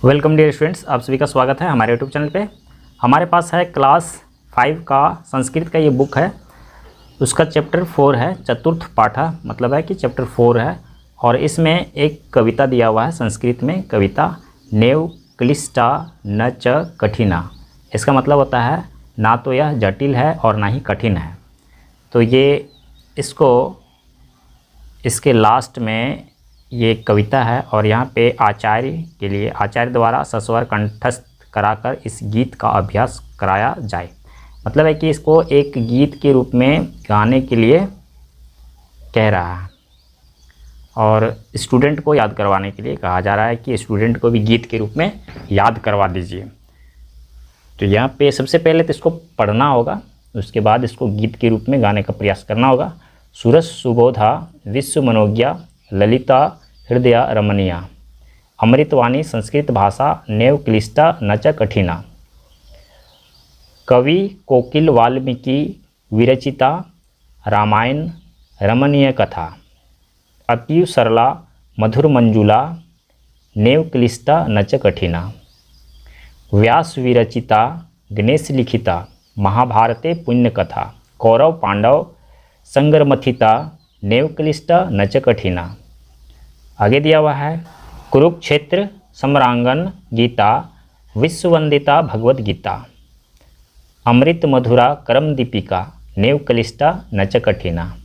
Welcome dear students, आप सभी का स्वागत है हमारे यूट्यूब चैनल पे। हमारे पास है क्लास 5 का संस्कृत का ये बुक है। उसका चैप्टर 4 है, चतुर्थ पाठा, मतलब है कि चैप्टर 4 है। और इसमें एक कविता दिया हुआ है संस्कृत में, कविता नेव क्लिष्टा न च कठिना। इसका मतलब होता है ना तो यह जटिल है और ना ही कठिन है। तो ये इसके लास्ट में ये कविता है और यहाँ पे आचार्य के लिए आचार्य द्वारा सस्वर कंठस्थ कराकर इस गीत का अभ्यास कराया जाए। मतलब है कि इसको एक गीत के रूप में गाने के लिए कह रहा है और स्टूडेंट को याद करवाने के लिए कहा जा रहा है कि स्टूडेंट को भी गीत के रूप में याद करवा दीजिए। तो यहाँ पे सबसे पहले तो इसको पढ़ना होगा, उसके बाद इसको गीत के रूप में गाने का प्रयास करना होगा। सुरस सुबोधा विश्व मनोज्ञा ललिता हृदय रमणीया, अमृतवाणी संस्कृत भाषा नेव क्लिष्टा न च कठिना। कवि कोकिल वाल्मीकि विरचिता रामायण रमणीय कथा, अतीव सरला मधुर मंजुला नेव क्लिष्टा न च कठिना। व्यास विरचिता गणेश लिखिता महाभारते पुण्य कथा, कौरव पांडव संगरमथिता नेव क्लिष्टा न च कठिना। आगे दिया हुआ है कुरुक्षेत्र सम्रांगन गीता विश्ववंदिता भगवद गीता, अमृत मधुरा करम दीपिका नेव क्लिष्टा न च कठिना।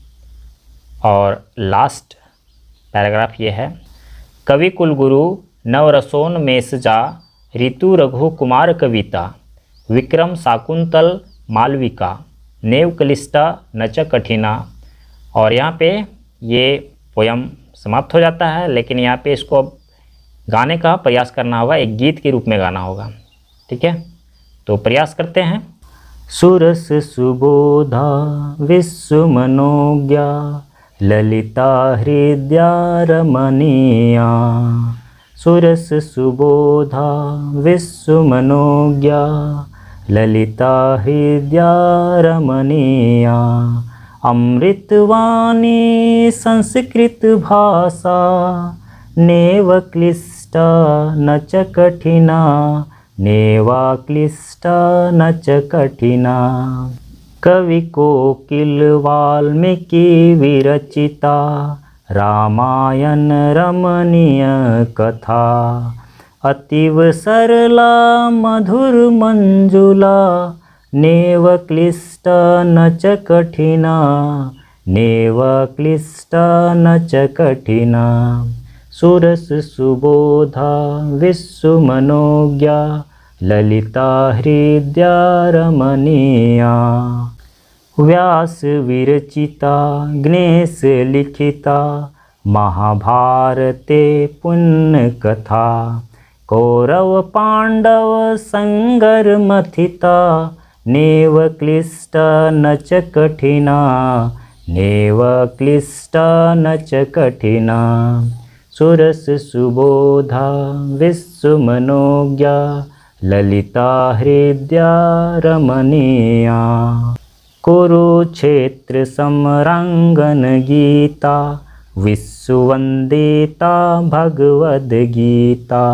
और लास्ट पैराग्राफ ये है, कवि कुलगुरु नवरसोन मेषजा ऋतु रघु कुमार कविता विक्रम शाकुंतल मालविका नेव क्लिष्टा न च कठिना। और यहाँ पे ये पोयम समाप्त हो जाता है, लेकिन यहाँ पे इसको गाने का प्रयास करना होगा, एक गीत के रूप में गाना होगा। ठीक है, तो प्रयास करते हैं। सुरस सुबोधा विश्व मनोज्ञा ललिता हृदया रमणीया, सुरस सुबोधा विश्व मनोज्ञा ललिता हृदया रमणीया, अमृतवाणी संस्कृत भाषा नेव क्लिष्टा न च कठिना, नेवा क्लिष्टा न च कठिना। कवि कोकिल वाल्मीकि विरचिता रामायण रमणीय कथा, अतीव सरला मधुर मंजुला नेव क्लिष्टा न च कठिना, नेव क्लिष्टा न च कठिना। सुरस सुबोधा विश्व मनोज्ञा ललिता हृदया रमणीया, व्यास विरचिता गणेश लिखिता महाभारते पुण्य कथा, कौरव पांडव संगर मथिता नेव क्लिष्टा न च कठिना, नेव क्लिष्टा न च कठिना। सुरस सुबोधा विश्व मनोज्ञा ललिता हृदया रमणीया, कुरुक्षेत्र सम्रांगन गीता विश्ववंदिता भगवद गीता,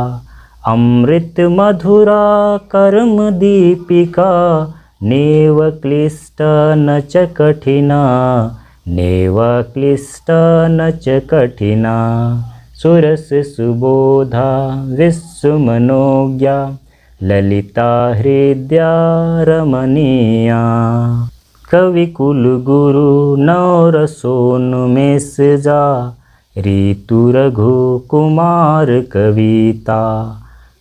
अमृत मधुरा कर्म दीपिका नेव क्लिष्टा न च कठिना, नेव क्लिष्टा न च कठिना। सुरस सुबोधा विश्व मनोज्ञा ललिता हृदया रमणीया, कवि कुलगुरु नवरसोन मेषजा ऋतु रघु कुमार कविता,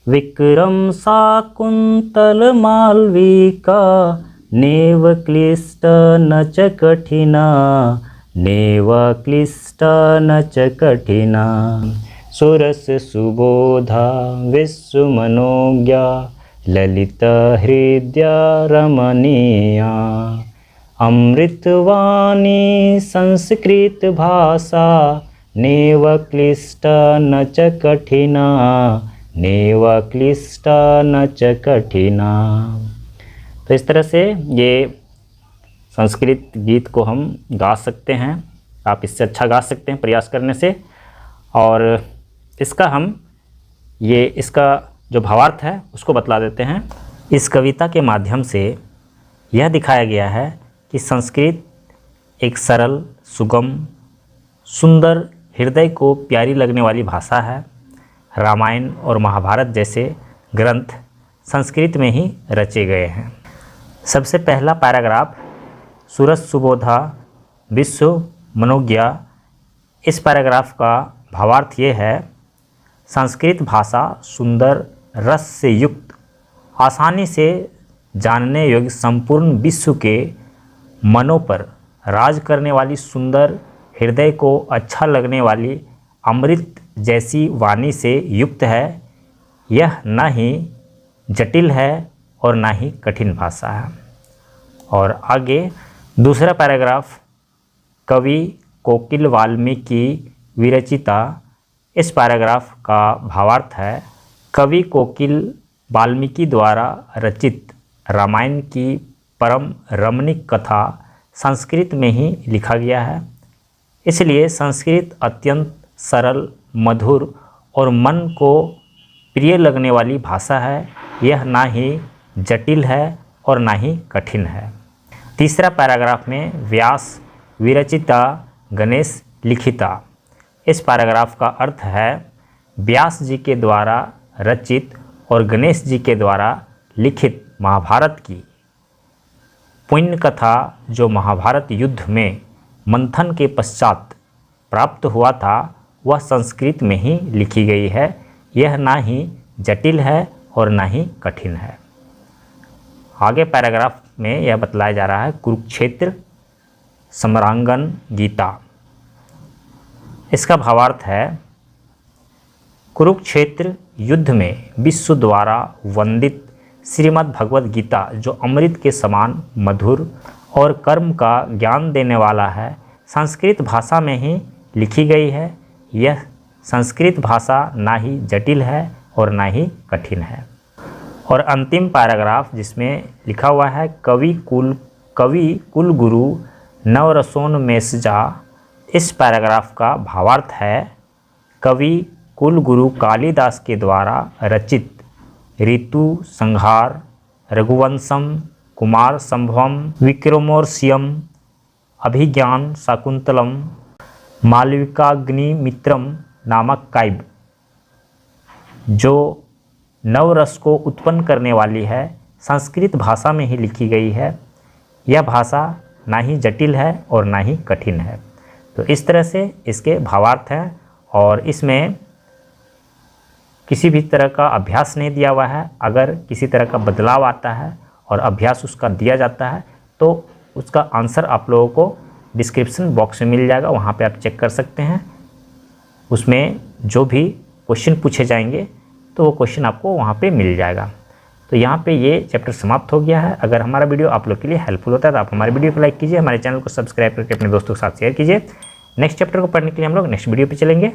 विक्रम शाकुंतल मालविका नेव क्लिष्टा न च कठिना, नेव क्लिष्टा न च कठिना। सुरस सुबोधा विश्व मनोज्ञा ललिता हृदया रमणीया, अमृतवाणी संस्कृत भाषा नेव क्लिष्टा न च कठिना, नेव क्लिष्टा न च कठिना। तो इस तरह से ये संस्कृत गीत को हम गा सकते हैं। आप इससे अच्छा गा सकते हैं प्रयास करने से। और इसका जो भावार्थ है उसको बतला देते हैं। इस कविता के माध्यम से यह दिखाया गया है कि संस्कृत एक सरल, सुगम, सुंदर, हृदय को प्यारी लगने वाली भाषा है। रामायण और महाभारत जैसे ग्रंथ संस्कृत में ही रचे गए हैं। सबसे पहला पैराग्राफ सूरज सुबोधा विश्व मनोज्ञा। इस पैराग्राफ का भावार्थ ये है, संस्कृत भाषा सुंदर, रस से युक्त, आसानी से जानने योग्य, संपूर्ण विश्व के मनों पर राज करने वाली, सुंदर, हृदय को अच्छा लगने वाली, अमृत जैसी वाणी से युक्त है। यह न ही जटिल है और न ही कठिन भाषा है। और आगे दूसरा पैराग्राफ कवि कोकिल वाल्मीकि विरचिता। इस पैराग्राफ का भावार्थ है, कवि कोकिल वाल्मीकि द्वारा रचित रामायण की परम रमणीक कथा संस्कृत में ही लिखा गया है। इसलिए संस्कृत अत्यंत सरल, मधुर और मन को प्रिय लगने वाली भाषा है। यह ना ही जटिल है और ना ही कठिन है। तीसरा पैराग्राफ में व्यास विरचिता गणेश लिखिता। इस पैराग्राफ का अर्थ है, व्यास जी के द्वारा रचित और गणेश जी के द्वारा लिखित महाभारत की पुण्य कथा, जो महाभारत युद्ध में मंथन के पश्चात प्राप्त हुआ था, वह संस्कृत में ही लिखी गई है। यह ना ही जटिल है और ना ही कठिन है। आगे पैराग्राफ में यह बतलाया जा रहा है, कुरुक्षेत्र समरांगन गीता। इसका भावार्थ है, कुरुक्षेत्र युद्ध में विश्व द्वारा वंदित श्रीमद् भगवद गीता, जो अमृत के समान मधुर और कर्म का ज्ञान देने वाला है, संस्कृत भाषा में ही लिखी गई है। यह संस्कृत भाषा ना ही जटिल है और ना ही कठिन है। और अंतिम पैराग्राफ जिसमें लिखा हुआ है, कवि कुल गुरु नवरसोन्मेषजा। इस पैराग्राफ का भावार्थ है, कवि कुल गुरु कालिदास के द्वारा रचित ऋतु संहार, रघुवंशम, कुमार संभवम, विक्रमोर्वशीयम, अभिज्ञान शाकुंतलम, मालविकाग्निमित्रम नामक काव्य, जो नवरस को उत्पन्न करने वाली है, संस्कृत भाषा में ही लिखी गई है। यह भाषा ना ही जटिल है और ना ही कठिन है। तो इस तरह से इसके भावार्थ हैं और इसमें किसी भी तरह का अभ्यास नहीं दिया हुआ है। अगर किसी तरह का बदलाव आता है और अभ्यास उसका दिया जाता है तो उसका आंसर आप लोगों को डिस्क्रिप्शन बॉक्स में मिल जाएगा, वहाँ पे आप चेक कर सकते हैं। उसमें जो भी क्वेश्चन पूछे जाएंगे तो वो क्वेश्चन आपको वहाँ पे मिल जाएगा। तो यहाँ पे ये चैप्टर समाप्त हो गया है। अगर हमारा वीडियो आप लोग के लिए हेल्पफुल होता है तो आप हमारे वीडियो को लाइक कीजिए, हमारे चैनल को सब्सक्राइब करके अपने दोस्तों के साथ शेयर कीजिए। नेक्स्ट चैप्टर को पढ़ने के लिए हम लोग नेक्स्ट वीडियो पे चलेंगे।